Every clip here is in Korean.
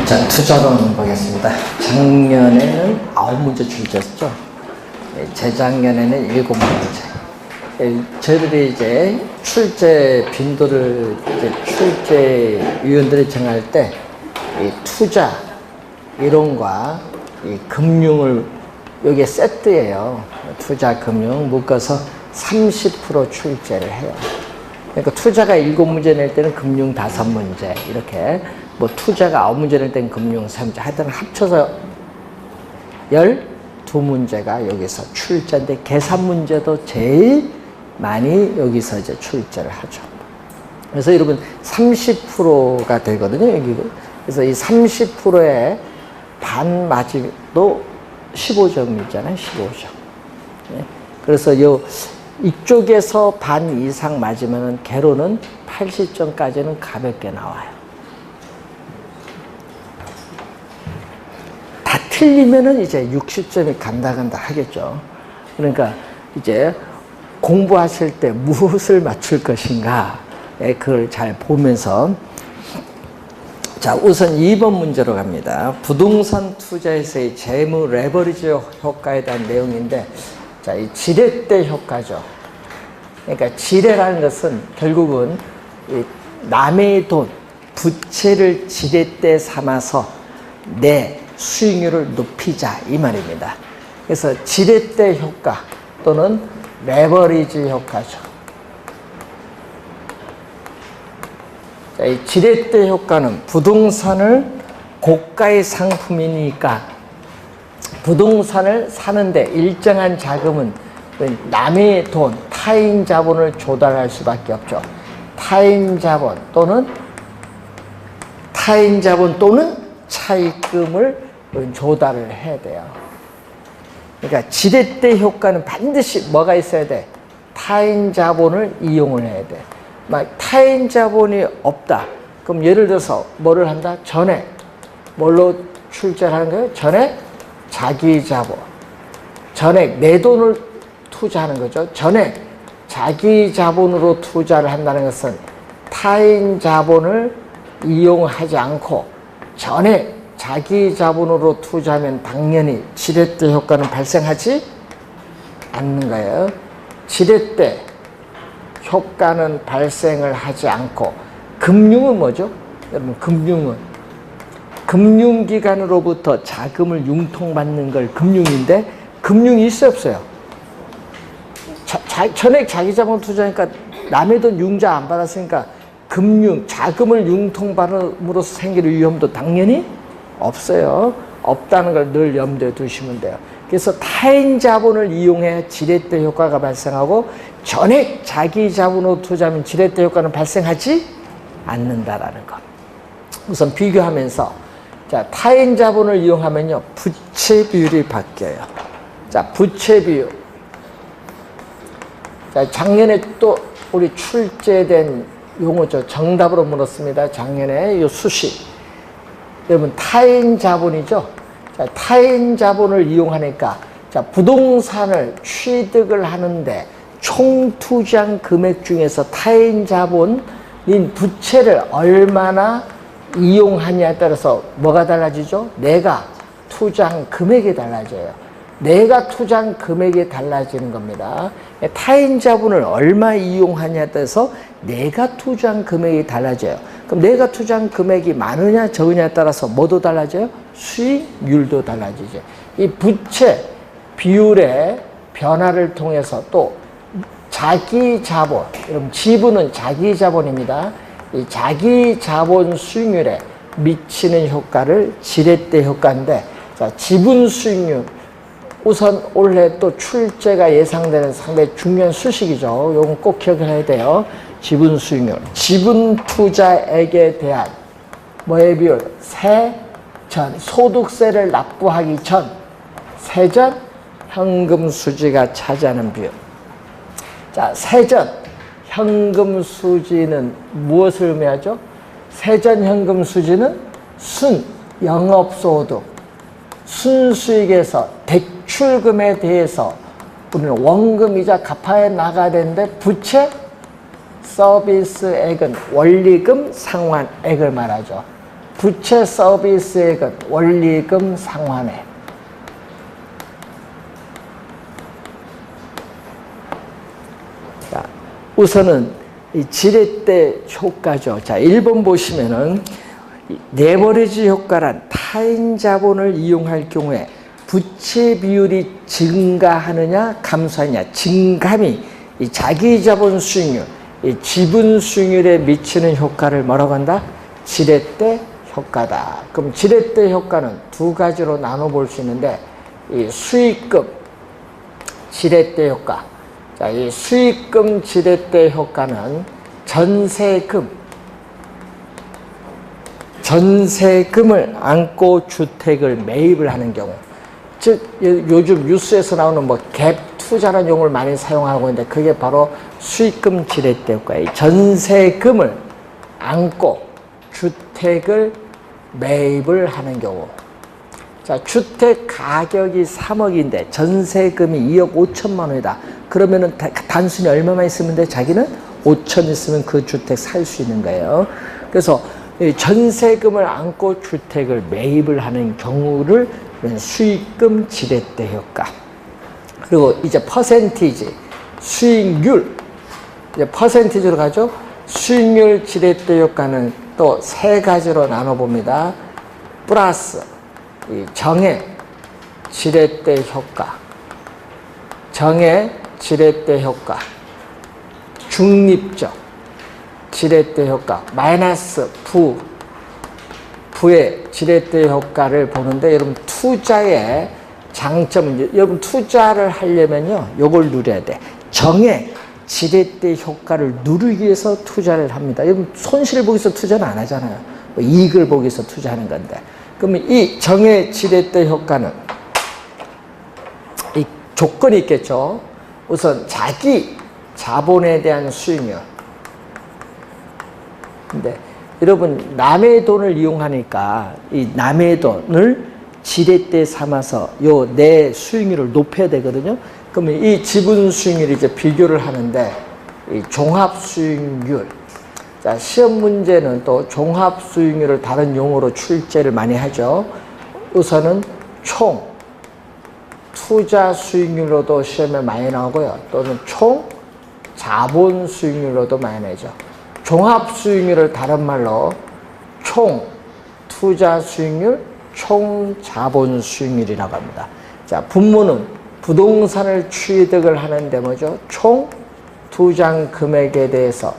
자, 투자론 보겠습니다. 작년에는 9문제 출제했죠. 재작년에는 7문제. 저희들이 이제 출제 빈도를 이제 출제위원들이 정할 때 이 투자, 이론과 이 금융을 여기에 세트예요. 투자, 금융 묶어서 30% 출제를 해요. 그러니까 투자가 7문제 낼 때는 금융 5문제 이렇게 뭐 투자가 9문제 낼 때는 금융 3문제 하여튼 합쳐서 12문제가 여기서 출제인데 계산 문제도 제일 많이 여기서 이제 출제를 하죠. 그래서 여러분 30%가 되거든요. 여기. 그래서 이 30%의 반 맞이도 15점이잖아요. 15점. 그래서 이쪽에서 반 이상 맞으면 개로는 80점까지는 가볍게 나와요. 다 틀리면은 이제 60점이 간다 하겠죠. 그러니까 이제 공부하실 때 무엇을 맞출 것인가, 그걸 잘 보면서. 자, 우선 2번 문제로 갑니다. 부동산 투자에서의 재무 레버리지 효과에 대한 내용인데, 자, 이 지렛대 효과죠. 그러니까 지뢰라는 것은 결국은 이 남의 돈, 부채를 지렛대 삼아서 내 수익률을 높이자 이 말입니다. 그래서 지렛대 효과 또는 레버리지 효과죠. 자, 이 지렛대 효과는 부동산을 고가의 상품이니까 부동산을 사는데 일정한 자금은 남의 돈, 타인 자본을 조달할 수밖에 없죠. 타인 자본 또는 차입금을 조달을 해야 돼요. 그러니까 지렛대 효과는 반드시 뭐가 있어야 돼? 타인 자본을 이용을 해야 돼. 막 타인 자본이 없다. 그럼 예를 들어서 뭐를 한다? 전액. 뭘로 출제를 하는 거예요? 전액 자기 자본. 전액 내 돈을 투자하는 거죠. 전액 자기 자본으로 투자를 한다는 것은 타인 자본을 이용하지 않고 전액 자기 자본으로 투자하면 당연히 지렛대 효과는 발생하지 않는 거예요. 지렛대 효과는 발생을 하지 않고, 금융은 뭐죠? 여러분, 금융은 금융기관으로부터 자금을 융통받는 걸 금융인데, 금융이 있어요, 없어요? 전액 자기 자본 투자니까 남의 돈 융자 안 받았으니까 자금을 융통받음으로써 생길 위험도 당연히 없어요. 없다는 걸 늘 염두에 두시면 돼요. 그래서 타인 자본을 이용해 지렛대 효과가 발생하고 전액 자기 자본으로 투자하면 지렛대 효과는 발생하지 않는다라는 것. 우선 비교하면서, 자, 타인 자본을 이용하면요, 부채 비율이 바뀌어요. 자, 부채 비율. 자, 작년에 또 우리 출제된 용어죠. 정답으로 물었습니다. 작년에 이 수식. 여러분, 타인 자본이죠. 자, 타인 자본을 이용하니까, 자, 부동산을 취득을 하는데 총 투자한 금액 중에서 타인 자본인 부채를 얼마나 이용하냐에 따라서 뭐가 달라지죠? 내가 투자한 금액이 달라져요. 내가 투자한 금액이 달라지는 겁니다. 타인 자본을 얼마 이용하냐에 따라서 내가 투자한 금액이 달라져요. 그럼 내가 투자한 금액이 많으냐 적으냐에 따라서 뭐도 달라져요? 수익률도 달라지죠. 이 부채 비율의 변화를 통해서 또 자기 자본, 여러분 지분은 자기 자본입니다. 이 자기 자본 수익률에 미치는 효과를 지렛대 효과인데, 자, 지분 수익률. 우선 올해 또 출제가 예상되는 상당히 중요한 수식이죠. 이건 꼭 기억해야 돼요. 지분 수익률. 지분 투자액에 대한 뭐의 비율? 소득세를 납부하기 전, 세전 현금 수지가 차지하는 비율. 자, 세전 현금 수지는 무엇을 의미하죠? 세전 현금 수지는 영업소득, 순수익에서 대출금에 대해서 우리는 원금이자 갚아야 나가야 되는데, 부채 서비스액은 원리금 상환액을 말하죠. 부채 서비스액은 원리금 상환액. 자, 우선은 이 지렛대 효과죠. 자, 1번 보시면은 레버리지 효과란 타인 자본을 이용할 경우에 부채 비율이 증가하느냐 감소하느냐, 증감이 이 자기 자본 수익률, 이 지분 수익률에 미치는 효과를 뭐라고 한다? 지렛대 효과다. 그럼 지렛대 효과는 두 가지로 나눠 볼 수 있는데, 이 수익금 지렛대 효과. 자, 이 수익금 지렛대 효과는 전세금을 안고 주택을 매입을 하는 경우, 즉 요즘 뉴스에서 나오는 뭐 갭 투자라는 용어를 많이 사용하고 있는데, 그게 바로 수익금 지렛대 효과예요. 전세금을 안고 주택을 매입을 하는 경우. 자, 주택 가격이 3억인데 전세금이 2억 5천만 원이다. 그러면은 단순히 얼마만 있으면 돼? 자기는 5천 있으면 그 주택 살 수 있는 거예요. 그래서 전세금을 안고 주택을 매입을 하는 경우를 수익금 지렛대 효과. 그리고 이제 퍼센티지, 수익률. 이제 퍼센티지로 가죠. 수익률 지렛대 효과는 또 세 가지로 나눠봅니다. 플러스 정액 지렛대 효과, 정액 지렛대 효과, 중립적 지렛대 효과, 마이너스 부의 지렛대 효과를 보는데, 여러분 투자의 장점은, 여러분 투자를 하려면요 요걸 누려야 돼. 정액 지렛대 효과를 누리기 위해서 투자를 합니다. 여러분 손실 보기 위해서 투자는 안 하잖아요. 뭐 이익을 보기 위해서 투자하는 건데, 그러면 이 정액 지렛대 효과는 이 조건이 있겠죠. 우선 자기 자본에 대한 수익률. 근데 여러분 남의 돈을 이용하니까 이 남의 돈을 지렛대 삼아서 요 내 수익률을 높여야 되거든요. 그러면 이 지분 수익률이 이제 비교를 하는데, 이 종합 수익률. 자, 시험 문제는 또 종합 수익률을 다른 용어로 출제를 많이 하죠. 우선은 총 투자 수익률로도 시험에 많이 나오고요. 또는 총 자본 수익률로도 많이 나죠. 종합 수익률을 다른 말로 총 투자 수익률, 총 자본 수익률이라고 합니다. 자, 분모는 부동산을 취득을 하는데 뭐죠? 총 투자 금액에 대해서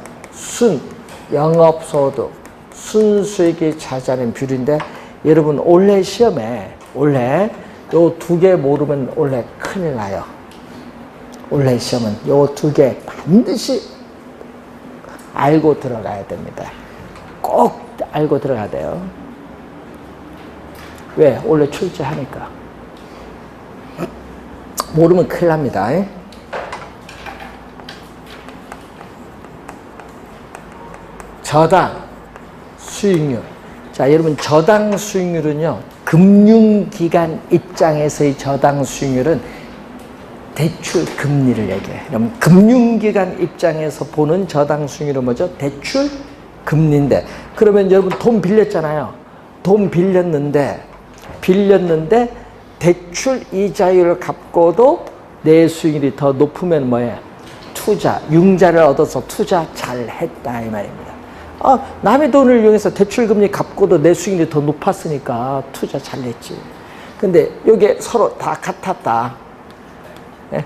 영업소득, 순수익이 차지하는 비율인데, 여러분 올해 시험에 요 두 개 모르면 올해 큰일 나요. 올해 시험은 요 두 개 반드시 알고 들어가야 됩니다. 꼭 알고 들어가야 돼요. 왜? 원래 출제하니까. 모르면 큰일 납니다. 저당 수익률. 자, 여러분 저당 수익률은요, 금융기관 입장에서의 저당 수익률은 대출 금리를 얘기해요. 그럼 금융기관 입장에서 보는 저당 수익률은 뭐죠? 대출 금리인데, 그러면 여러분 돈 빌렸잖아요. 돈 빌렸는데 대출 이자율을 갚고도 내 수익률이 더 높으면 뭐예요? 투자, 융자를 얻어서 투자 잘했다 이 말입니다. 남의 돈을 이용해서 대출금리 갚고도 내 수익률이 더 높았으니까 투자 잘했지. 근데 이게 서로 다 같았다. 네?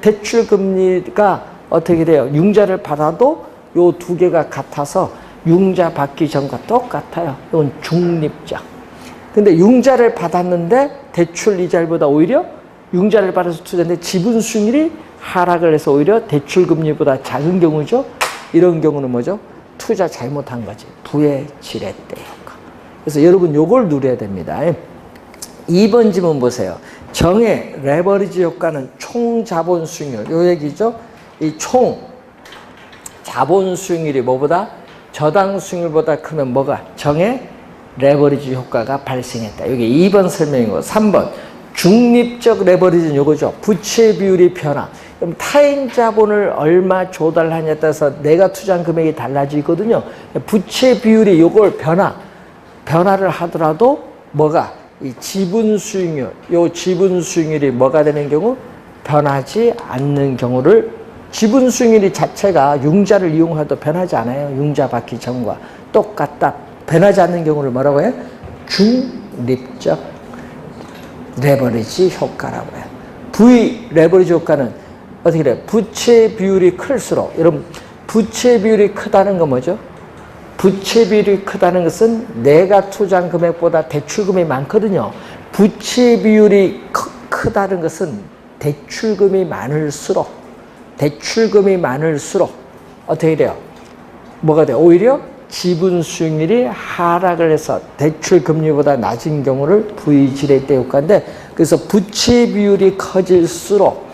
대출금리가 어떻게 돼요? 융자를 받아도 요 두 개가 같아서 융자 받기 전과 똑같아요. 이건 중립적. 근데 융자를 받았는데 대출 이자율보다 오히려 융자를 받아서 투자했는데 지분 수익률이 하락을 해서 오히려 대출 금리보다 작은 경우죠. 이런 경우는 뭐죠? 투자 잘못한 거지. 부의 지렛대 효과. 그래서 여러분 요걸 누려야 됩니다. 2번 지문 보세요. 정의 레버리지 효과는 총 자본 수익률. 요 얘기죠. 이 총 자본 수익률이 뭐보다? 저당 수익률보다 크면 뭐가? 정의 레버리지 효과가 발생했다. 이게 2번 설명이고, 3번 중립적 레버리지는 요거죠. 부채 비율이 변화. 그럼 타인 자본을 얼마 조달하냐에 따라서 내가 투자한 금액이 달라지거든요. 부채 비율이 요걸 변화를 하더라도 뭐가 이 지분 수익률, 요 지분 수익률이 뭐가 되는 경우 변하지 않는 경우를 지분 수익률이 자체가 융자를 이용해도 변하지 않아요. 융자 받기 전과 똑같다. 변하지 않는 경우를 뭐라고 해요? 중립적 레버리지 효과라고 해요. V 레버리지 효과는 어떻게 돼요? 부채 비율이 클수록, 여러분 부채 비율이 크다는 건 뭐죠? 부채 비율이 크다는 것은 내가 투자한 금액보다 대출금이 많거든요. 부채 비율이 크다는 것은 대출금이 많을수록 어떻게 돼요? 뭐가 돼요? 오히려 지분 수익률이 하락을 해서 대출 금리보다 낮은 경우를 V지렛대 효과인데, 그래서 부채 비율이 커질수록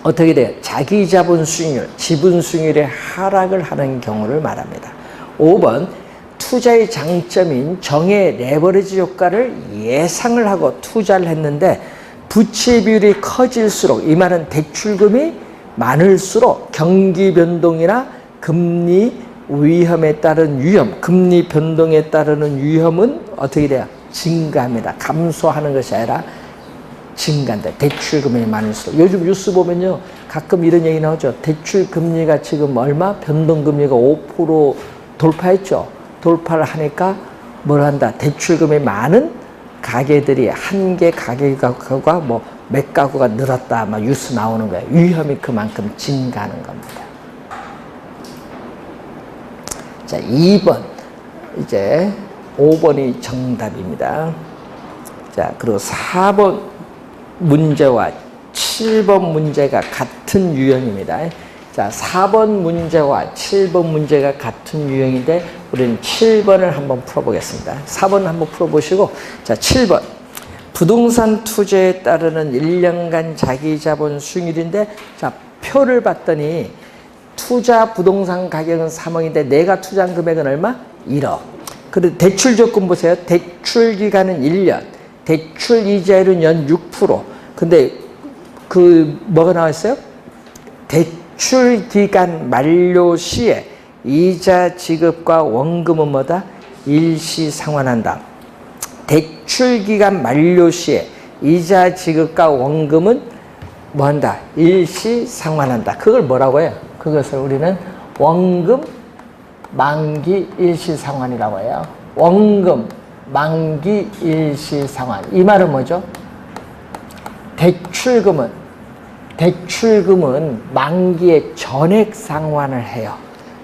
어떻게 돼요? 자기 자본 수익률, 지분 수익률이 하락을 하는 경우를 말합니다. 5번, 투자의 장점인 정의 레버리지 효과를 예상을 하고 투자를 했는데 부채 비율이 커질수록, 이 말은 대출금이 많을수록 경기 변동이나 금리 위험에 따른 위험, 금리 변동에 따르는 위험은 어떻게 돼요? 증가합니다. 감소하는 것이 아니라 증가한다. 대출금이 많을수록. 요즘 뉴스 보면요, 가끔 이런 얘기 나오죠. 대출금리가 지금 얼마? 변동금리가 5% 돌파했죠. 돌파를 하니까 뭘 한다? 대출금이 많은 가게들이 한 개 가게가 뭐 몇 가구가 늘었다 막 뉴스 나오는 거예요. 위험이 그만큼 증가하는 겁니다. 자, 2번. 이제 5번이 정답입니다. 자, 그리고 4번 문제와 7번 문제가 같은 유형입니다. 자, 4번 문제와 7번 문제가 같은 유형인데 우리는 7번을 한번 풀어보겠습니다. 4번 한번 풀어보시고, 자, 7번. 부동산 투자에 따르는 1년간 자기 자본 수익률인데, 자, 표를 봤더니 투자 부동산 가격은 3억인데 내가 투자한 금액은 얼마? 1억. 그리고 대출 조건 보세요. 대출 기간은 1년, 대출 이자율은 연 6%. 근데 그 뭐가 나왔어요? 대출 기간 만료 시에 이자 지급과 원금은 뭐다? 일시 상환한다. 대출 기간 만료 시에 이자 지급과 원금은 뭐 한다? 일시 상환한다. 그걸 뭐라고 해요? 그것을 우리는 원금 만기 일시 상환이라고 해요. 원금 만기 일시 상환. 이 말은 뭐죠? 대출금은 만기에 전액 상환을 해요.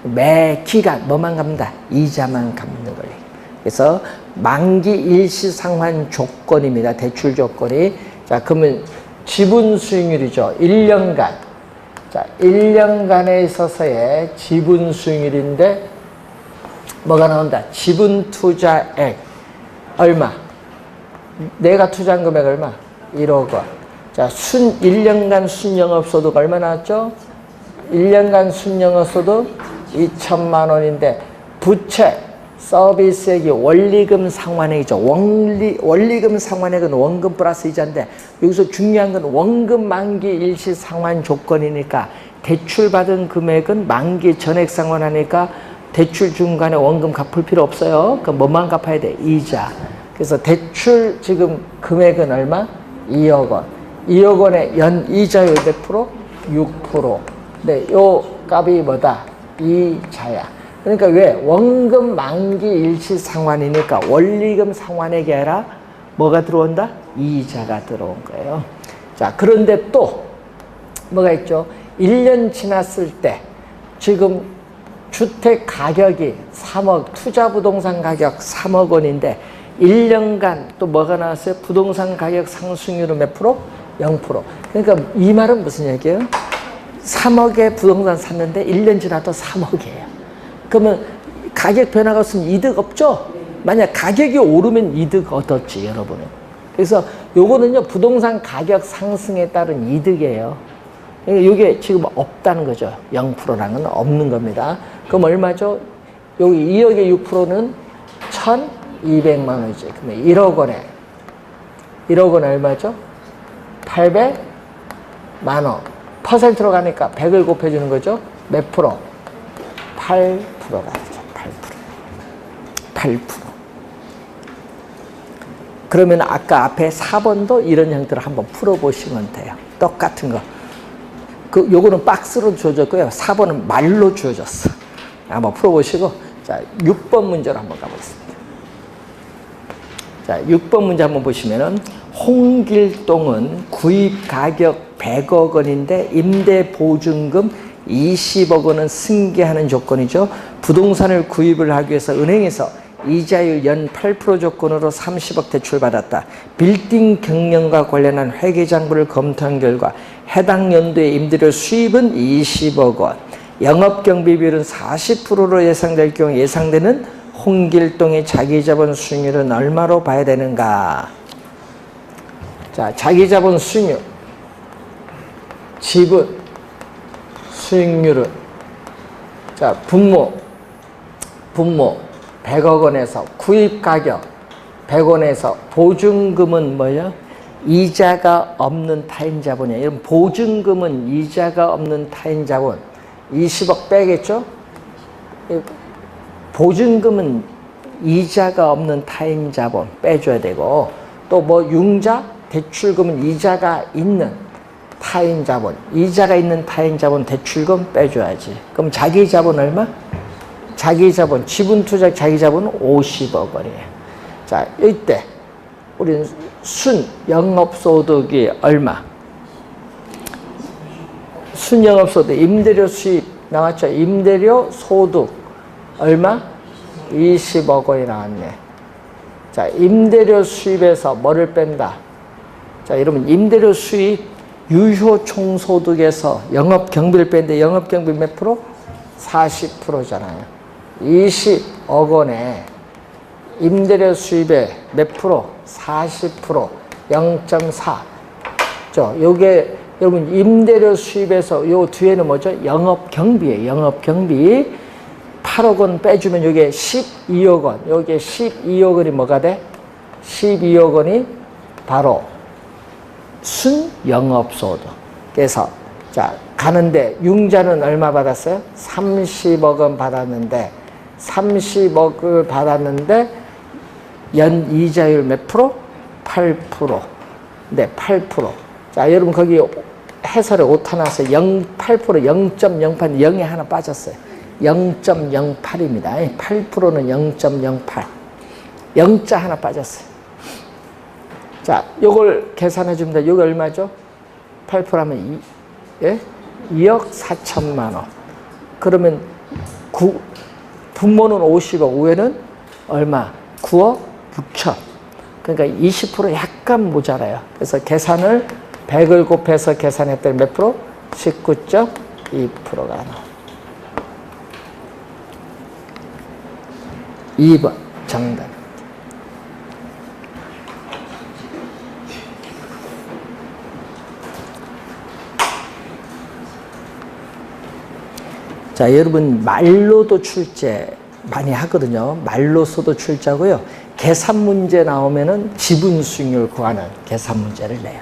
매 기간 뭐만 갚는다? 이자만 갚는 거예요. 그래서 만기 일시 상환 조건입니다. 대출 조건이. 자, 그러면 지분 수익률이죠. 1년간. 자, 1년간에 있어서의 지분 수익률인데 뭐가 나온다? 지분 투자액 얼마? 내가 투자한 금액 얼마? 1억 원. 자, 1년간 순영업소득 얼마 나왔죠? 1년간 순영업소득 2천만 원인데 부채 서비스액이 원리금 상환액이죠. 원리금 상환액은 원금 플러스 이자인데 여기서 중요한 건 원금 만기 일시 상환 조건이니까 대출 받은 금액은 만기 전액 상환하니까 대출 중간에 원금 갚을 필요 없어요. 그럼 뭐만 갚아야 돼? 이자. 그래서 대출 지금 금액은 얼마? 2억 원. 2억 원에 연 이자율 몇 프로? 6%. 네, 요 값이 뭐다? 이자야. 그러니까 왜? 원금 만기 일시 상환이니까 원리금 상환액이 아니라 뭐가 들어온다? 이자가 들어온 거예요. 자, 그런데 또 뭐가 있죠? 1년 지났을 때 지금 주택 가격이 3억, 투자 부동산 가격 3억 원인데 1년간 또 뭐가 나왔어요? 부동산 가격 상승률은 몇 프로? 0%. 그러니까 이 말은 무슨 얘기예요? 3억에 부동산 샀는데 1년 지나도 3억이에요. 그러면 가격 변화가 없으면 이득 없죠? 만약 가격이 오르면 이득 얻었지, 여러분은. 그래서 요거는요, 부동산 가격 상승에 따른 이득이에요. 이게 지금 없다는 거죠. 0%라는 건 없는 겁니다. 그럼 얼마죠? 여기 2억의 6%는 1,200만 원이지. 그러면 1억 원에 1억은 얼마죠? 800만 원. 퍼센트로 가니까 100을 곱해주는 거죠. 몇 프로? 8%가 되죠. 8%. 그러면 아까 앞에 4번도 이런 형태로 한번 풀어보시면 돼요. 똑같은 거. 요거는 박스로 주어졌고요. 4번은 말로 주어졌어. 한번 풀어보시고, 자, 6번 문제로 한번 가보겠습니다. 자, 6번 문제 한번 보시면은, 홍길동은 구입 가격 100억 원인데 임대 보증금 20억 원은 승계하는 조건이죠. 부동산을 구입을 하기 위해서 은행에서 이자율 연 8% 조건으로 30억 대출받았다. 빌딩 경영과 관련한 회계장부를 검토한 결과 해당 연도의 임대료 수입은 20억 원, 영업경비 비율은 40%로 예상될 경우 예상되는 홍길동의 자기자본 수익률은 얼마로 봐야 되는가? 자, 자기자본 수익률, 지분, 수익률은, 자, 분모 100억 원에서 구입 가격 100원에서 보증금은 뭐예요? 이자가 없는 타인 자본이에요. 이런 보증금은 이자가 없는 타인 자본 20억 빼겠죠? 보증금은 이자가 없는 타인 자본 빼줘야 되고, 또 뭐 융자, 대출금은 이자가 있는 타인 자본, 이자가 있는 타인 자본 대출금 빼줘야지. 그럼 자기 자본 얼마? 자기 자본, 지분 투자 자기 자본은 50억 원이에요. 자, 이때 우리는 순 영업소득이 얼마? 순 영업소득, 임대료 수입 나왔죠? 임대료 소득 얼마? 20억 원이 나왔네. 자, 임대료 수입에서 뭐를 뺀다? 자, 여러분, 임대료 수입 유효 총소득에서 영업경비를 뺀데 영업경비 몇 프로? 40%잖아요. 20억 원에 임대료 수입의 몇 프로? 40%, 0.4. 요게 여러분 임대료 수입에서 요 뒤에는 뭐죠? 영업경비예요. 영업경비 8억 원 빼주면 요게 12억 원. 요게 12억 원이 뭐가 돼? 12억 원이 바로 순영업소득. 그래서 자, 가는데 융자는 얼마 받았어요? 30억 원 받았는데 30억을 받았는데 연 이자율 몇 프로? 8%. 네, 8%. 자, 여러분 거기 해설에 오타 나서 8%, 0.08, 0에 하나 빠졌어요. 0.08입니다. 8%는 0.08. 0자 하나 빠졌어요. 자, 요걸 계산해 줍니다. 요게 얼마죠? 8% 하면 2억 4천만 원. 그러면 분모는 50억, 우회는 얼마? 9억 6천. 그러니까 20% 약간 모자라요. 그래서 계산을 100을 곱해서 계산했더니 몇 프로? 19.2%가 나와요. 2번 정답. 자, 여러분 말로도 출제 많이 하거든요. 말로서도 출제하고요. 계산 문제 나오면은 지분 수익률 구하는 계산 문제를 내요.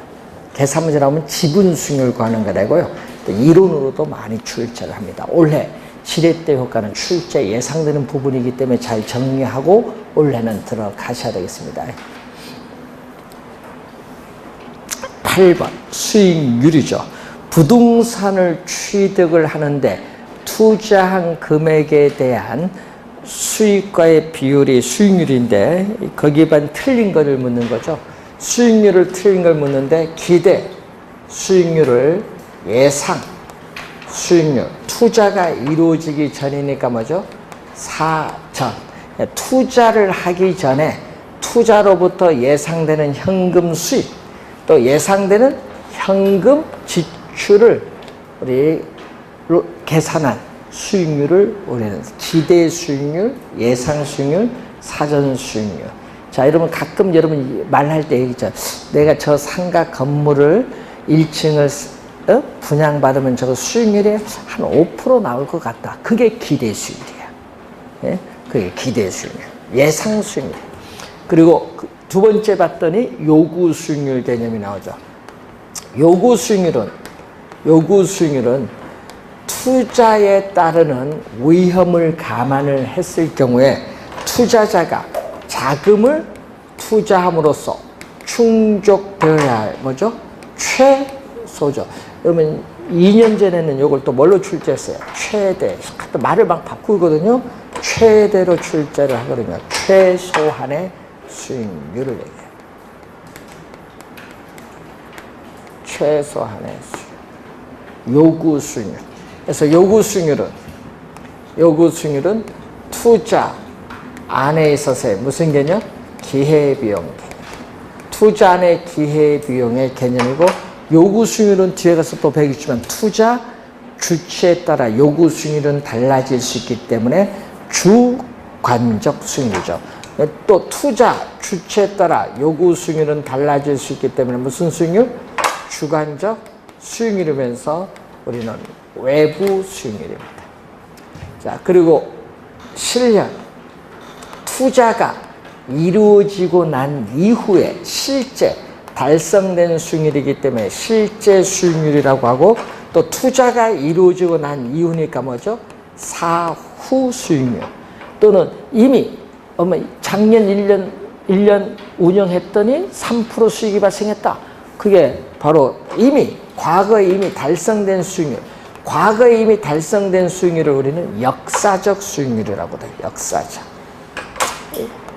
계산 문제 나오면 지분 수익률 구하는 거 내고요. 또 이론으로도 많이 출제를 합니다. 올해 지렛대 효과는 출제 예상되는 부분이기 때문에 잘 정리하고 올해는 들어가셔야 되겠습니다. 8번 수익률이죠. 부동산을 취득을 하는데 투자한 금액에 대한 수익과의 비율이 수익률인데 거기에 반 틀린 것을 묻는 거죠. 수익률을 틀린 걸 묻는데 기대 수익률을 예상 수익률, 투자가 이루어지기 전이니까 뭐죠? 사전. 투자를 하기 전에 투자로부터 예상되는 현금 수입, 또 예상되는 현금 지출을 우리 계산한 수익률을 우리는 기대 수익률, 예상 수익률, 사전 수익률. 자, 여러분 가끔 여러분 말할 때 얘기죠. 내가 저 상가 건물을 1층을 분양받으면 저거 수익률이 한 5% 나올 것 같다. 그게 기대 수익이야. 예? 그게 기대 수익률. 예상 수익률. 그리고 두 번째 봤더니 요구 수익률 개념이 나오죠. 요구 수익률은 투자에 따르는 위험을 감안을 했을 경우에 투자자가 자금을 투자함으로써 충족되어야 할 뭐죠? 최소죠. 그러면 2년 전에는 이걸 또 뭘로 출제했어요? 최대. 또 말을 막 바꾸거든요. 최대로 출제를 하거든요. 최소한의 수익률을 얘기해요. 최소한의 수익률. 요구 수익률. 그래서 요구 수익률은 투자 안에 있어서의 무슨 개념? 기회비용 개념. 투자 안의 기회비용의 개념이고, 요구 수익률은 뒤에 가서 또 배우겠지만 투자 주체에 따라 요구 수익률은 달라질 수 있기 때문에 주관적 수익률이죠. 또 투자 주체에 따라 요구 수익률은 달라질 수 있기 때문에 무슨 수익률? 주관적 수익률이면서 우리는 외부 수익률입니다. 자, 그리고 실현, 투자가 이루어지고 난 이후에 실제 달성된 수익률이기 때문에 실제 수익률이라고 하고, 또 투자가 이루어지고 난 이후니까 뭐죠? 사후 수익률. 또는 이미 작년 1년 운영했더니 3% 수익이 발생했다. 그게 바로 과거에 이미 달성된 수익률. 과거에 이미 달성된 수익률을 우리는 역사적 수익률이라고 해요. 역사적.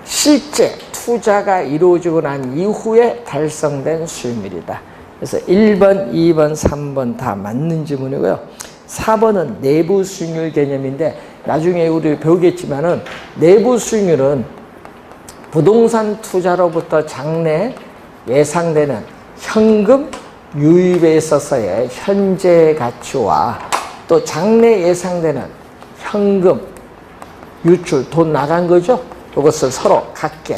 실제 투자가 이루어지고 난 이후에 달성된 수익률이다. 그래서 1번, 2번, 3번 다 맞는 지문이고요. 4번은 내부 수익률 개념인데 나중에 우리 배우겠지만은 내부 수익률은 부동산 투자로부터 장래 예상되는 현금 유입에 있어서의 현재 가치와 또 장래 예상되는 현금 유출, 돈 나간 거죠? 이것을 서로 각계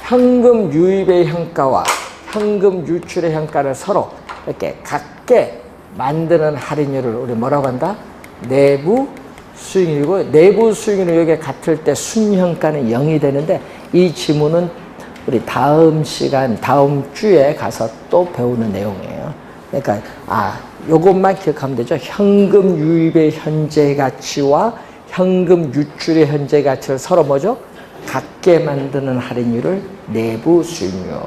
현금 유입의 현가와 현금 유출의 현가를 서로 이렇게 각계 만드는 할인율을 우리 뭐라고 한다? 내부 수익률이고, 내부 수익률이 여기 같을 때 순현가는 0이 되는데, 이 지문은 우리 다음 주에 가서 또 배우는 내용이에요. 그러니까 요것만 기억하면 되죠. 현금 유입의 현재 가치와 현금 유출의 현재 가치를 서로 뭐죠? 같게 만드는 할인율을 내부 수익률.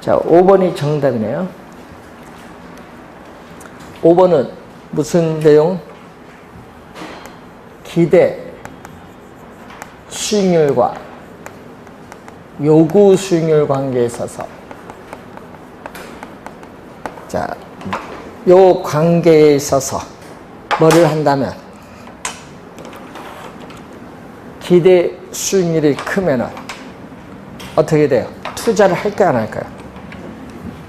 자, 5번이 정답이네요. 5번은 무슨 내용? 기대 수익률과 요구 수익률 관계에 있어서, 자, 요 관계에 있어서 뭐를 한다면, 기대 수익률이 크면은 어떻게 돼요? 투자를 할까요, 안 할까요?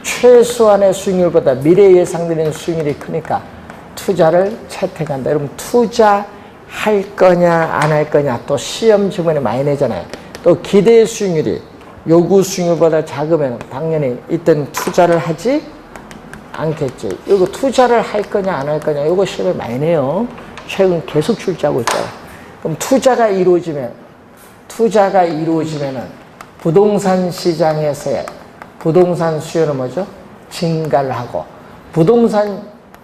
최소한의 수익률보다 미래 예상되는 수익률이 크니까 투자를 채택한다. 여러분, 투자할 거냐 안 할 거냐 또 시험 지문에 많이 내잖아요. 또 기대 수익률이 요구 수익률보다 작으면 당연히 이때는 투자를 하지 않겠지. 이거 투자를 할 거냐 안 할 거냐 이거 시험에 많이 내요. 최근 계속 출제하고 있잖아요. 그럼 투자가 이루어지면은 부동산 시장에서의 부동산 수요는 뭐죠? 증가를 하고, 부동산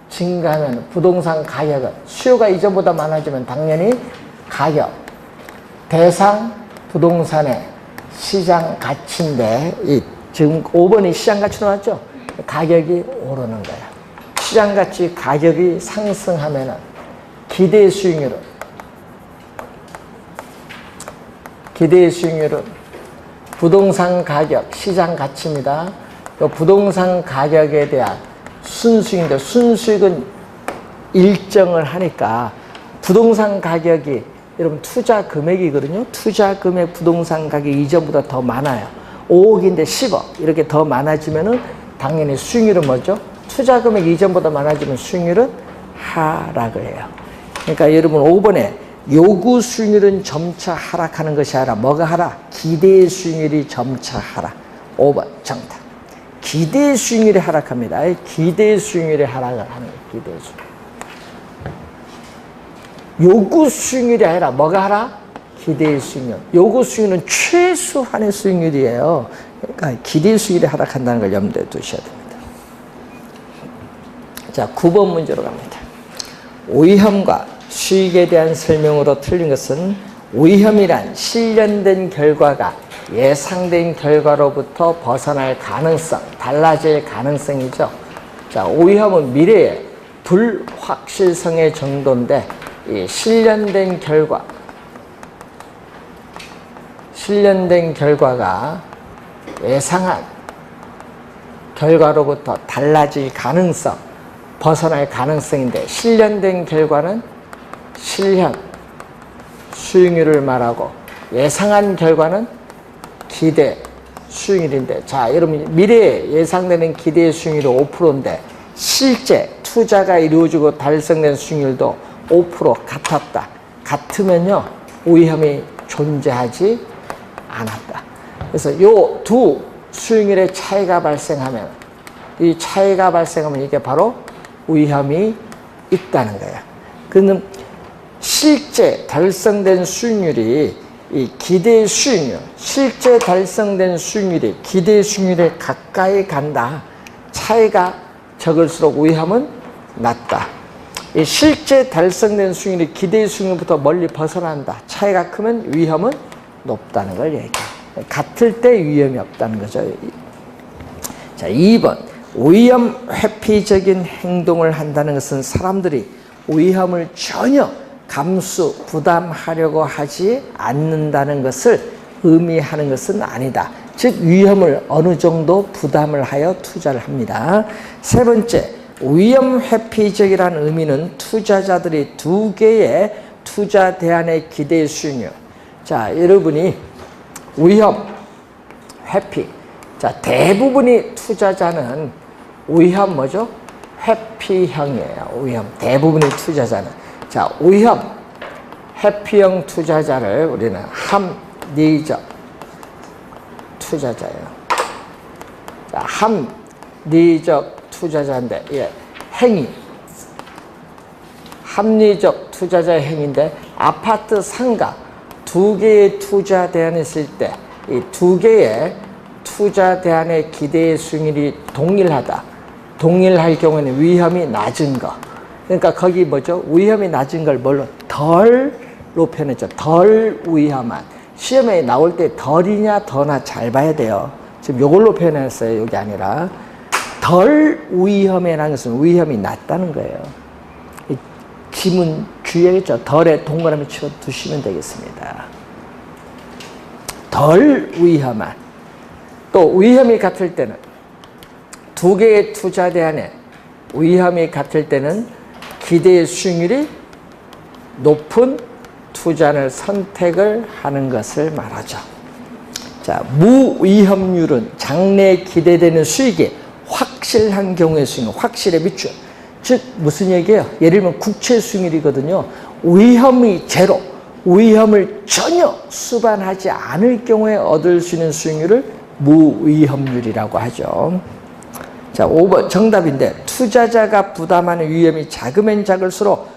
증가하면 부동산 가격은 수요가 이전보다 많아지면 당연히 가격, 대상 부동산의 시장 가치인데, 지금 5번이 시장 가치 나왔죠? 가격이 오르는 거야. 시장 가치 가격이 상승하면은 기대 수익률은 부동산 가격, 시장 가치입니다. 부동산 가격에 대한 순수익인데, 순수익은 일정을 하니까 부동산 가격이 여러분 투자 금액이거든요. 투자 금액 부동산 가격이 이전보다 더 많아요. 5억인데 10억 이렇게 더 많아지면은 당연히 수익률은 뭐죠? 투자 금액이 이전보다 많아지면 수익률은 하락을 해요. 그러니까 여러분 5번에 요구 수익률은 점차 하락하는 것이 아니라 뭐가 하락? 기대 수익률이 점차 하락. 5번 정답. 기대 수익률이 하락합니다. 기대 수익률이 하락을 하는 거예요. 기대 수익률. 요구 수익률이 아니라 뭐가 하락? 기대 수익률. 요구 수익률은 최소한의 수익률이에요. 그러니까 기대 수익률이 하락한다는 걸 염두에 두셔야 됩니다. 자, 9번 문제로 갑니다. 위험과 수익에 대한 설명으로 틀린 것은 위험이란 실현된 결과가 예상된 결과로부터 벗어날 가능성, 달라질 가능성이죠. 자, 위험은 미래의 불확실성의 정도인데 이 실현된 결과가 예상한 결과로부터 달라질 가능성, 벗어날 가능성인데 실현된 결과는 실현, 수익률을 말하고 예상한 결과는 기대, 수익률인데 자, 여러분 미래에 예상되는 기대 수익률이 5%인데 실제 투자가 이루어지고 달성된 수익률도 5% 같았다. 같으면요, 위험이 존재하지 않았다. 그래서 요 두 수익률의 차이가 발생하면 이게 바로 위험이 있다는 거예요. 그는 실제 달성된 수익률이 이 기대 수익률, 실제 달성된 수익률이 기대 수익률에 가까이 간다. 차이가 적을수록 위험은 낮다. 이 실제 달성된 수익률이 기대 수익률부터 멀리 벗어난다. 차이가 크면 위험은 높다는 걸 얘기해요. 같을 때 위험이 없다는 거죠. 자, 2번. 위험 회피적인 행동을 한다는 것은 사람들이 위험을 전혀 감수, 부담하려고 하지 않는다는 것을 의미하는 것은 아니다. 즉, 위험을 어느 정도 부담을 하여 투자를 합니다. 세 번째, 위험 회피적이라는 의미는 투자자들이 두 개의 투자 대안의 기대 수익률. 자, 여러분이 위험, 회피. 자, 대부분의 투자자는 위험 뭐죠? 회피형이에요. 위험. 대부분의 투자자는. 자, 위험, 회피형 투자자를 우리는 합리적 투자자예요. 자, 합리적 투자자인데, 예, 행위. 합리적 투자자의 행위인데, 아파트 상가 두 개의 투자 대안이 있을 때, 이 두 개의 투자 대안의 기대 수익률이 동일하다. 동일할 경우에는 위험이 낮은 거. 그러니까 거기 뭐죠? 위험이 낮은 걸 뭘로? 덜로 표현했죠. 덜 위험한. 시험에 나올 때 덜이냐 더나 잘 봐야 돼요. 지금 요걸로 표현했어요. 여기 아니라. 덜 위험이라는 것은 위험이 낮다는 거예요. 이 지문 주의하겠죠. 덜에 동그라미 치워 두시면 되겠습니다. 덜 위험한. 또 위험이 같을 때는 두 개의 투자 대안에 위험이 같을 때는 기대 수익률이 높은 투자를 선택을 하는 것을 말하죠. 자, 무위험률은 장래에 기대되는 수익이 확실한 경우의 수익률, 확실에 비추어. 즉 무슨 얘기예요? 예를 들면 국채 수익률이거든요. 위험이 제로, 위험을 전혀 수반하지 않을 경우에 얻을 수 있는 수익률을 무위험률이라고 하죠. 자, 5번 정답인데 투자자가 부담하는 위험이 작으면 작을수록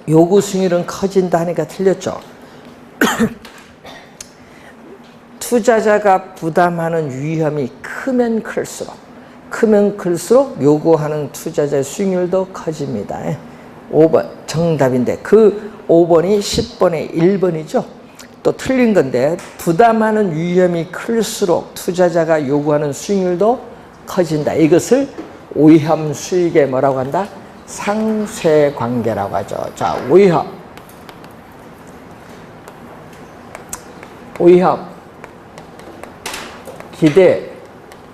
요구 수익률은 커진다 하니까 틀렸죠. 투자자가 부담하는 위험이 크면 클수록 요구하는 투자자의 수익률도 커집니다. 5번 정답인데 그 5번이 10번의 1번이죠. 또 틀린 건데 부담하는 위험이 클수록 투자자가 요구하는 수익률도 커진다. 이것을 위험 수익의 뭐라고 한다? 상쇄 관계라고 하죠. 자, 위험, 기대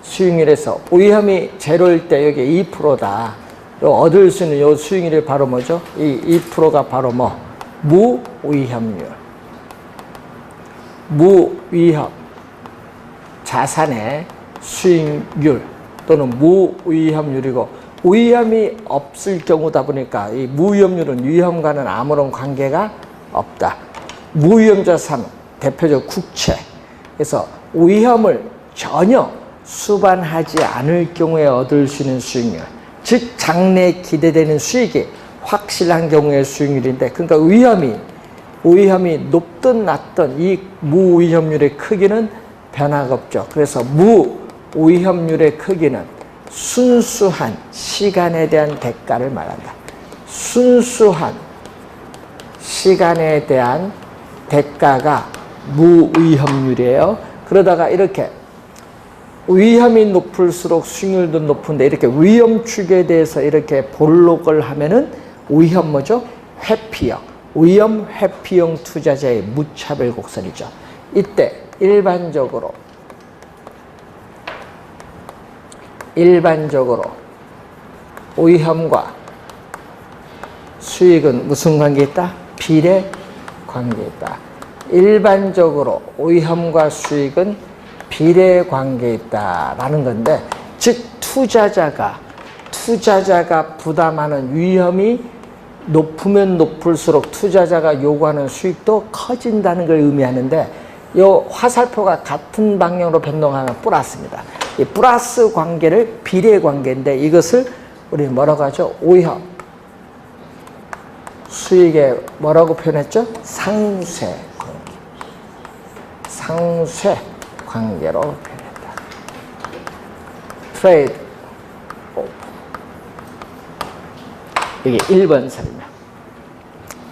수익률에서 위험이 제로일 때 여기 2%다. 얻을 수 있는 요 수익률이 바로 뭐죠? 이 2%가 바로 뭐? 무위험률. 무위험. 자산의 수익률 또는 무위험률이고 위험이 없을 경우다 보니까 이 무위험률은 위험과는 아무런 관계가 없다. 무위험 자산, 대표적 국채. 그래서 위험을 전혀 수반하지 않을 경우에 얻을 수 있는 수익률. 즉 장래에 기대되는 수익이 확실한 경우의 수익률인데 그러니까 위험이 위험이 높든 낮든 이 무위험률의 크기는 변화가 없죠. 그래서 무위험률의 크기는 순수한 시간에 대한 대가를 말한다. 순수한 시간에 대한 대가가 무위험률이에요. 그러다가 이렇게 위험이 높을수록 수익률도 높은데 이렇게 위험축에 대해서 이렇게 볼록을 하면은 위험 뭐죠? 회피형. 위험 회피형 투자자의 무차별 곡선이죠. 이때 일반적으로 위험과 수익은 무슨 관계 있다? 비례 관계 있다. 일반적으로 위험과 수익은 비례 관계에 있다라는 건데, 즉 투자자가 부담하는 위험이 높으면 높을수록 투자자가 요구하는 수익도 커진다는 걸 의미하는데, 이 화살표가 같은 방향으로 변동하면 플러스입니다. 이 플러스 관계를 비례 관계인데, 이것을 우리 뭐라고 하죠? 위험 수익에 뭐라고 표현했죠? 상쇄 관계로 표현했다. 트레이드 오프. 이게 1번 설명.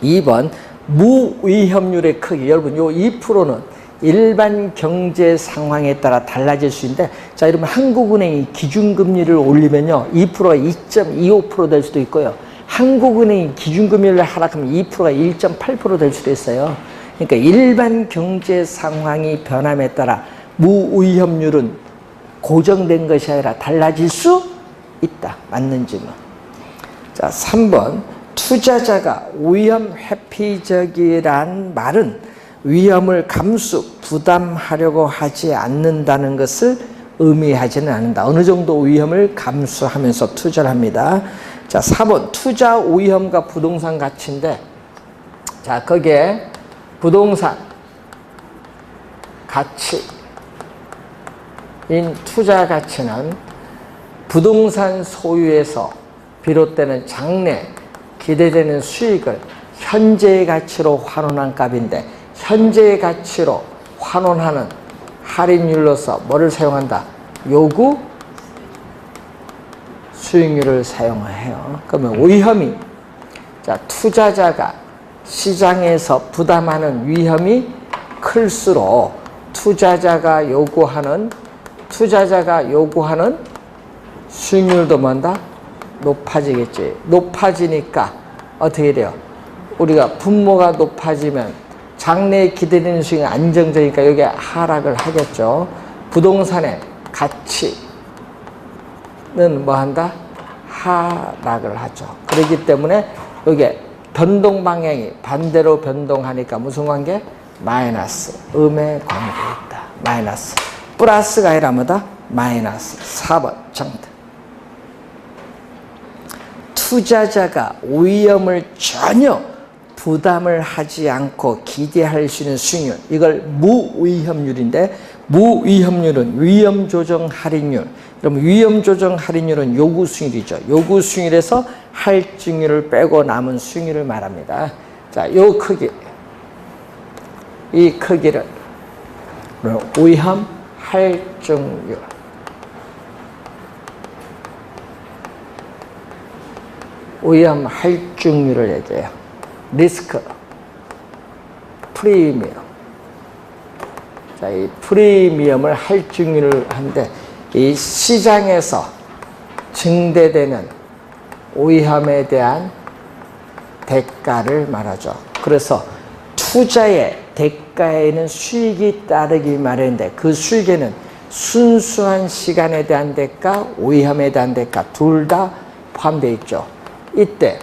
2번 무위험률의 크기. 여러분 요 2%는 일반 경제 상황에 따라 달라질 수 있는데, 자, 여러분 한국은행이 기준금리를 올리면요 2%가 2.25% 될 수도 있고요, 한국은행이 기준금리를 하락하면 2%가 1.8% 될 수도 있어요. 그러니까 일반 경제 상황이 변함에 따라 무위험률은 고정된 것이 아니라 달라질 수 있다. 맞는지는. 자, 3번 투자자가 위험 회피적이란 말은 위험을 부담하려고 하지 않는다는 것을 의미하지는 않는다. 어느 정도 위험을 감수하면서 투자를 합니다. 자, 4번 투자 위험과 부동산 가치인데, 자, 거기에 부동산 가치인 투자 가치는 부동산 소유에서 비롯되는 장래 기대되는 수익을 현재의 가치로 환원한 값인데, 현재의 가치로 환원하는 할인율로서 뭐를 사용한다? 요구 수익률을 사용해요. 그러면 위험이, 자, 투자자가 시장에서 부담하는 위험이 클수록 투자자가 요구하는 수익률도 뭔다? 높아지겠지. 높아지니까 어떻게 돼요? 우리가 분모가 높아지면 장래에 기대되는 수익이 안정적이니까 여기에 하락을 하겠죠. 부동산의 가치는 뭐 한다? 하락을 하죠. 그렇기 때문에 여기에 변동 방향이 반대로 변동하니까 무슨 관계? 마이너스. 음의 관계가 있다. 마이너스. 플러스가 아니라 뭐다? 마이너스. 4번 정답. 투자자가 위험을 전혀 부담을 하지 않고 기대할 수 있는 수익률, 이걸 무위험률인데, 무위험률은 위험 조정 할인율. 그럼 위험 조정 할인율은 요구 수익률이죠. 요구 수익률에서 할증률을 빼고 남은 수익률을 말합니다. 자, 요 크기, 이 크기를 위험 할증률, 위험 할증률을 얘기해요. 리스크 프리미엄. 자, 이 프리미엄을 할증률을 하는데, 이 시장에서 증대되는 위험에 대한 대가를 말하죠. 그래서 투자의 대가에는 수익이 따르기 마련인데, 그 수익에는 순수한 시간에 대한 대가, 위험에 대한 대가 둘 다 포함되어 있죠. 이때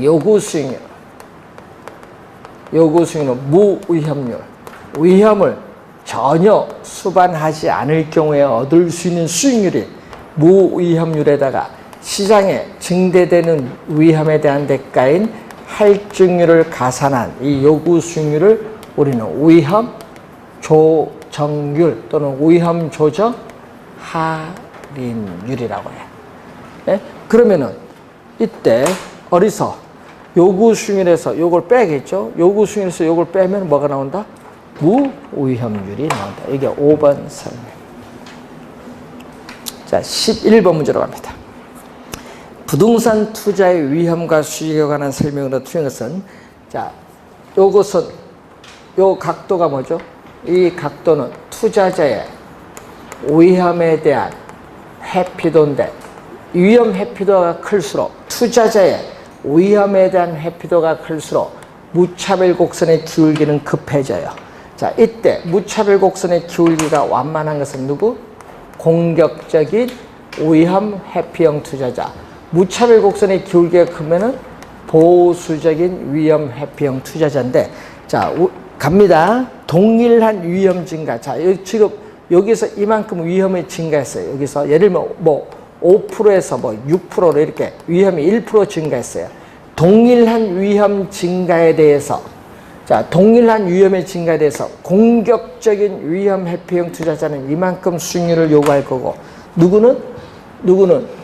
요구 수익률은 무위험률, 위험을 전혀 수반하지 않을 경우에 얻을 수 있는 수익률이 무위험률에다가 시장에 증대되는 위험에 대한 대가인 할증률을 가산한 이 요구 수익률을 우리는 위험 조정률 또는 위험 조정 할인율이라고 해요. 네? 그러면은 이때 어디서 요구 수익률에서 요걸 빼겠죠. 요구 수익률에서 요걸 빼면 뭐가 나온다? 무위험률이 나온다. 이게 5번 설명. 자, 11번 문제로 갑니다. 부동산 투자의 위험과 수익에 관한 설명으로 틀린 것은, 자, 요것은, 요 각도가 뭐죠? 이 각도는 투자자의 위험에 대한 회피도인데, 위험 회피도가 클수록, 투자자의 위험에 대한 회피도가 클수록 무차별 곡선의 기울기는 급해져요. 자, 이때 무차별 곡선의 기울기가 완만한 것은 누구? 공격적인 위험 회피형 투자자. 무차별 곡선의 기울기가 크면은 보수적인 위험 회피형 투자자인데, 자, 갑니다. 동일한 위험 증가. 자, 지금 여기서 이만큼 위험이 증가했어요. 여기서 예를 들면 뭐 5%에서 뭐 6%로 이렇게 위험이 1% 증가했어요. 동일한 위험 증가에 대해서, 자, 동일한 위험의 증가에 대해서 공격적인 위험 회피형 투자자는 이만큼 수익률을 요구할 거고, 누구는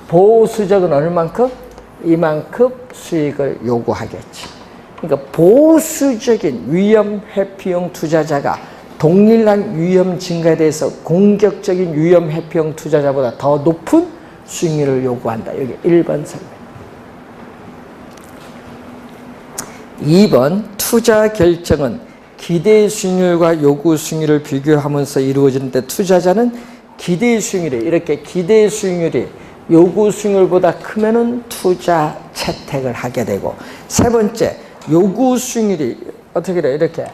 보수적은 얼만큼? 이만큼 수익을 요구하겠지. 그러니까 보수적인 위험 회피형 투자자가 동일한 위험 증가에 대해서 공격적인 위험 회피형 투자자보다 더 높은 수익률을 요구한다. 여기 1번 설명. 2번, 투자 결정은 기대 수익률과 요구 수익률을 비교하면서 이루어지는데, 투자자는 기대 수익률이, 이렇게 기대 수익률이 요구 수익률보다 크면은 투자 채택을 하게 되고, 세 번째, 요구 수익률이 어떻게 돼요? 이렇게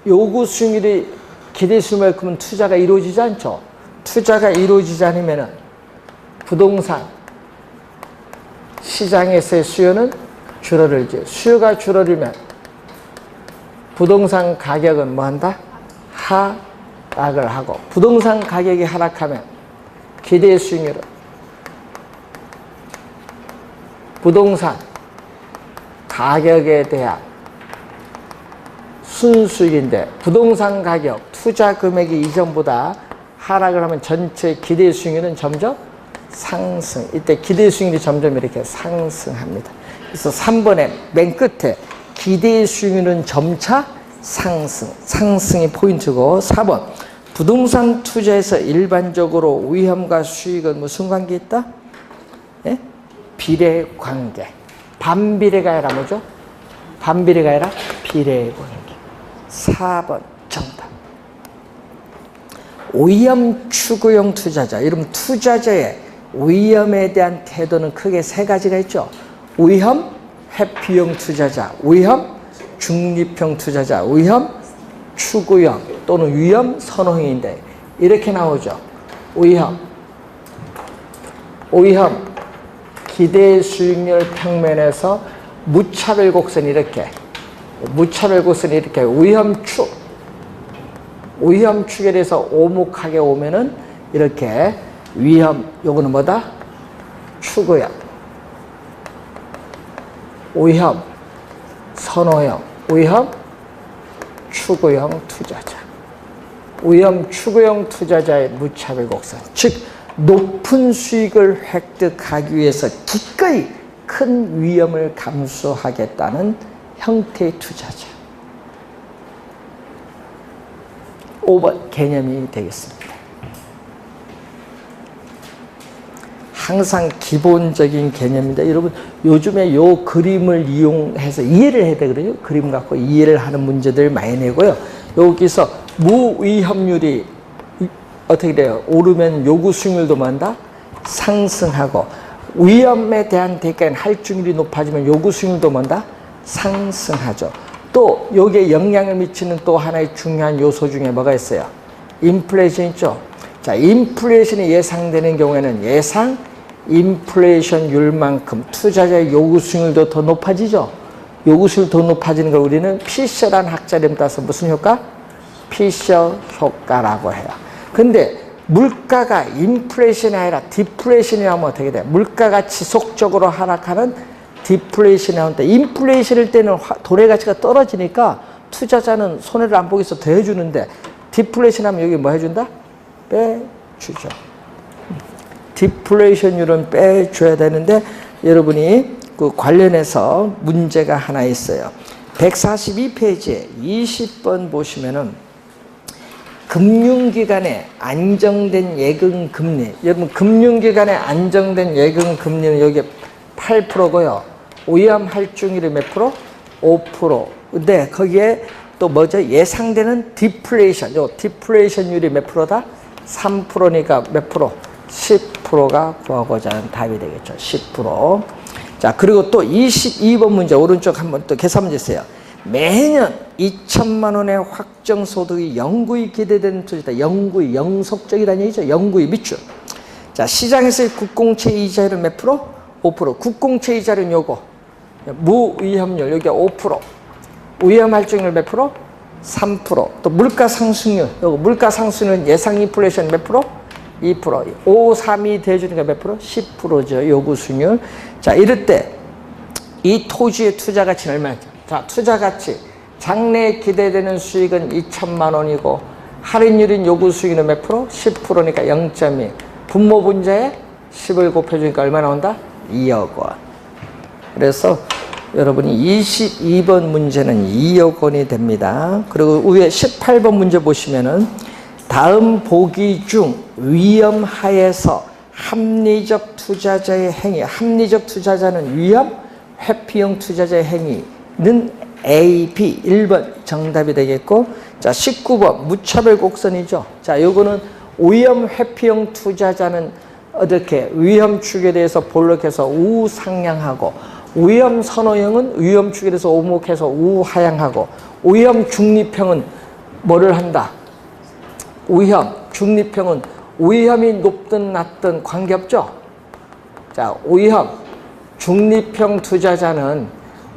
요구 수익률이 기대 수익률보다 크면 투자가 이루어지지 않죠. 투자가 이루어지지 않으면은 부동산 시장에서의 수요는 줄어들지. 수요가 줄어들면 부동산 가격은 뭐 한다? 하락을 하고, 부동산 가격이 하락하면 기대 수익률은 부동산 가격에 대한 순수익인데, 부동산 가격, 투자 금액이 이전보다 하락을 하면 전체 기대 수익률은 점점 상승. 이때 기대 수익률이 점점 이렇게 상승합니다. 그래서 3번에 맨 끝에 기대 수익률은 점차 상승. 상승이 포인트고, 4번 부동산 투자에서 일반적으로 위험과 수익은 무슨 관계 있다? 예? 비례 관계. 반비례가 아니라 뭐죠? 반비례가 아니라 비례 관계. 4번 정답. 위험 추구형 투자자. 이러면 투자자의 위험에 대한 태도는 크게 세 가지가 있죠. 위험 회피형 투자자, 위험 중립형 투자자, 위험 추구형 또는 위험 선호형인데, 이렇게 나오죠. 위험 기대 수익률 평면에서 무차별 곡선이 이렇게, 무차별 곡선이 이렇게 위험축에 대해서 오목하게 오면은 이렇게 요거는 뭐다? 추구형, 위험 선호형, 위험 추구형 투자자. 위험 추구형 투자자의 무차별 곡선. 즉, 높은 수익을 획득하기 위해서 기꺼이 큰 위험을 감수하겠다는 형태의 투자자. 5번 개념이 되겠습니다. 항상 기본적인 개념인데, 여러분 요즘에 요 그림을 이용해서 이해를 해야 되거든요. 그림 갖고 이해를 하는 문제들 많이 내고요. 여기서 무위험률이 어떻게 돼요? 오르면 요구 수익률도 뭐한다? 상승하고, 위험에 대한 대가인 할증률이 높아지면 요구 수익률도 뭐한다? 상승하죠. 또 여기에 영향을 미치는 또 하나의 중요한 요소 중에 뭐가 있어요? 인플레이션 있죠. 자, 인플레이션이 예상되는 경우에는 예상 인플레이션율만큼 투자자의 요구 수익률도 더 높아지죠. 요구 수익률 더 높아지는 걸 우리는 피셔라는 학자 이름 따서 무슨 효과? 피셔 효과라고 해요. 근데 물가가 인플레이션이 아니라 디플레이션이 나오면 어떻게 돼? 물가가 지속적으로 하락하는 디플레이션이 나오는데, 인플레이션일 때는 돈의 가치가 떨어지니까 투자자는 손해를 안 보기 위해서 더 해주는데, 디플레이션 하면 여기 뭐 해준다? 빼주죠. 디플레이션율은 빼줘야 되는데, 여러분이 그 관련해서 문제가 하나 있어요. 142페이지에 20번 보시면은 금융기관의 안정된 예금금리. 여러분, 금융기관의 안정된 예금금리는 여기 8%고요. 오염할증률이 몇 프로? 5%. 근데 거기에 또 뭐죠? 예상되는 디플레이션. 요 디플레이션율이 몇 프로다? 3%니까 몇 프로? 10%가 구하고자 하는 답이 되겠죠. 10%. 자, 그리고 또 22번 문제 오른쪽 한번 또 계산 문제 있어요. 매년 2천만 원의 확정 소득이 영구히 기대되는 투자다. 영구히, 영속적이라는 얘기죠. 영구히 밑줄. 자, 시장에서의 국공채 이자율은 몇 프로? 5%. 국공채 이자율은 요거. 무위험률, 여기 5%. 위험할증률 몇 프로? 3%. 또 물가 상승률, 요거 물가 상승률은 예상 인플레이션 몇 프로? 2%. 5, 3이 대주니까 몇 프로? 10%죠. 요구 수익률. 자, 이럴 때 이 토지의 투자 가치는 얼마죠? 자, 투자 가치. 장래에 기대되는 수익은 2천만 원이고 할인율인 요구 수익률은 몇 프로? 10%니까 0.2. 분모 분자에 10을 곱해주니까 얼마 나온다? 2억 원. 그래서 여러분이 22번 문제는 2억 원이 됩니다. 그리고 위에 18번 문제 보시면은 다음 보기 중 위험하에서 합리적 투자자의 행위, 합리적 투자자는 위험, 회피형 투자자의 행위는 A, B, 1번 정답이 되겠고, 자, 19번 무차별 곡선이죠. 자, 요거는 위험, 회피형 투자자는 어떻게 위험 축에 대해서 볼록해서 우상향하고, 위험 선호형은 위험 축에 대해서 오목해서 우하향하고, 위험 중립형은 뭐를 한다? 위험, 중립형은 위험이 높든 낮든 관계없죠? 자, 위험, 중립형 투자자는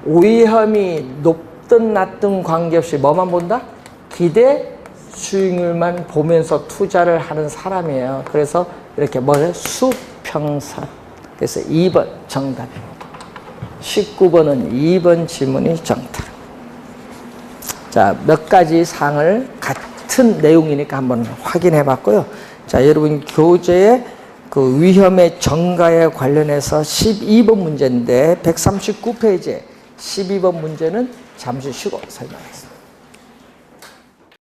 위험이 높든 낮든 관계없이 뭐만 본다? 기대 수익률만 보면서 투자를 하는 사람이에요. 그래서 이렇게 뭐예요? 수평선. 그래서 2번 정답입니다. 19번은 2번 지문이 정답. 자, 몇 가지 사항을 같은 내용이니까 한번 확인해 봤고요. 자, 여러분 교재의 그 위험의 정가에 관련해서 12번 문제인데 139페이지에 12번 문제는 잠시 쉬고 설명하겠습니다.